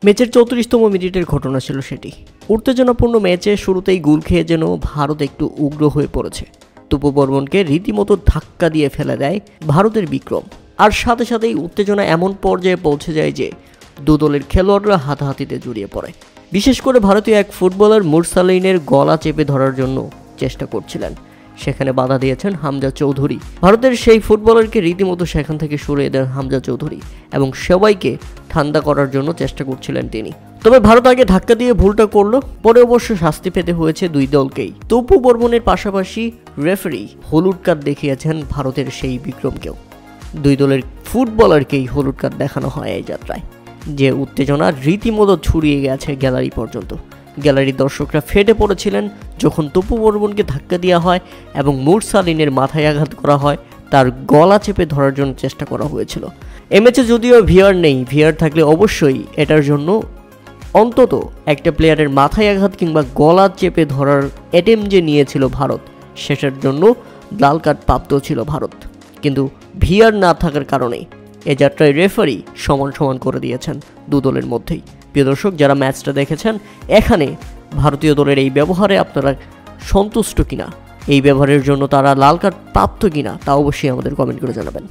ম্যাচের 34তম মিনিটের ঘটনা ছিল সেটি। উত্তেজনাপূর্ণ ম্যাচে শুরুতেই গোল খেয়ে যেন ভারত একটু উগ্র হয়ে পড়েছে। তপু বর্মনকে রীতিমতো ধাক্কা দিয়ে ফেলে দেয় ভারতের বিক্রম। আর সাথে সাথেই উত্তেজনা এমন পর্যায়ে পৌঁছে যায় যে দু দলের খেলোয়াড়রা হাতাহাতিতে জড়িয়ে পড়ে। বিশেষ করে ভারতীয় এক ফুটবলার মুরসালিনের গলা চেপে ধরার জন্য চেষ্টা করছিলেন, সেখানে বাধা দিয়েছেন হামজা চৌধুরী। ভারতের সেই ফুটবলারকে রীতিমতো সেখান থেকে সরিয়ে দেন হামজা চৌধুরী এবং সবাইকে ঠান্ডা করার জন্য চেষ্টা করছিলেন তিনি। তবে ভারত আগে ধাক্কা দিয়ে ভুলটা করলো, পরে অবশ্য শাস্তি পেতে হয়েছে দুই দলকেই। তপু বর্মনের পাশাপাশি রেফারি হলুদ কার্ড দেখিয়েছেন ভারতের সেই বিক্রমকেও। দুই দলের ফুটবলারকেই হলুদ কার্ড দেখানো হয় এই যাত্রায়। যে উত্তেজনা রীতিমতো ছড়িয়ে গেছে গ্যালারি পর্যন্ত। গ্যালারির দর্শকরা ফেটে পড়েছিলেন যখন তপু বর্মনকে ধাক্কা দেওয়া হয় এবং মুরসালিনের মাথায় আঘাত করা হয়, তার গলা চেপে ধরার জন্য চেষ্টা করা হয়েছিল। এই ম্যাচে যদিও ভিআর নেই, ভিআর থাকলে অবশ্যই এটার জন্য অন্তত একটা প্লেয়ারের মাথায় আঘাত কিংবা গলা চেপে ধরার অ্যাটেম্প যে নিয়েছিল ভারত, সেটার জন্য লাল কার্ড প্রাপ্ত ছিল ভারত। কিন্তু ভিআর না থাকার কারণে এ যাত্রায় রেফারি সমান সমান করে দিয়েছেন দু দলের মধ্যেই। প্রিয় দর্শক, যারা ম্যাচটা দেখেছেন, এখানে ভারতীয় দলের এই ব্যবহারে আপনারা সন্তুষ্ট কিনা, এই ব্যবহারের জন্য তারা লাল কার্ড প্রাপ্ত কিনা, তা অবশ্যই আমাদের কমেন্ট করে জানাবেন।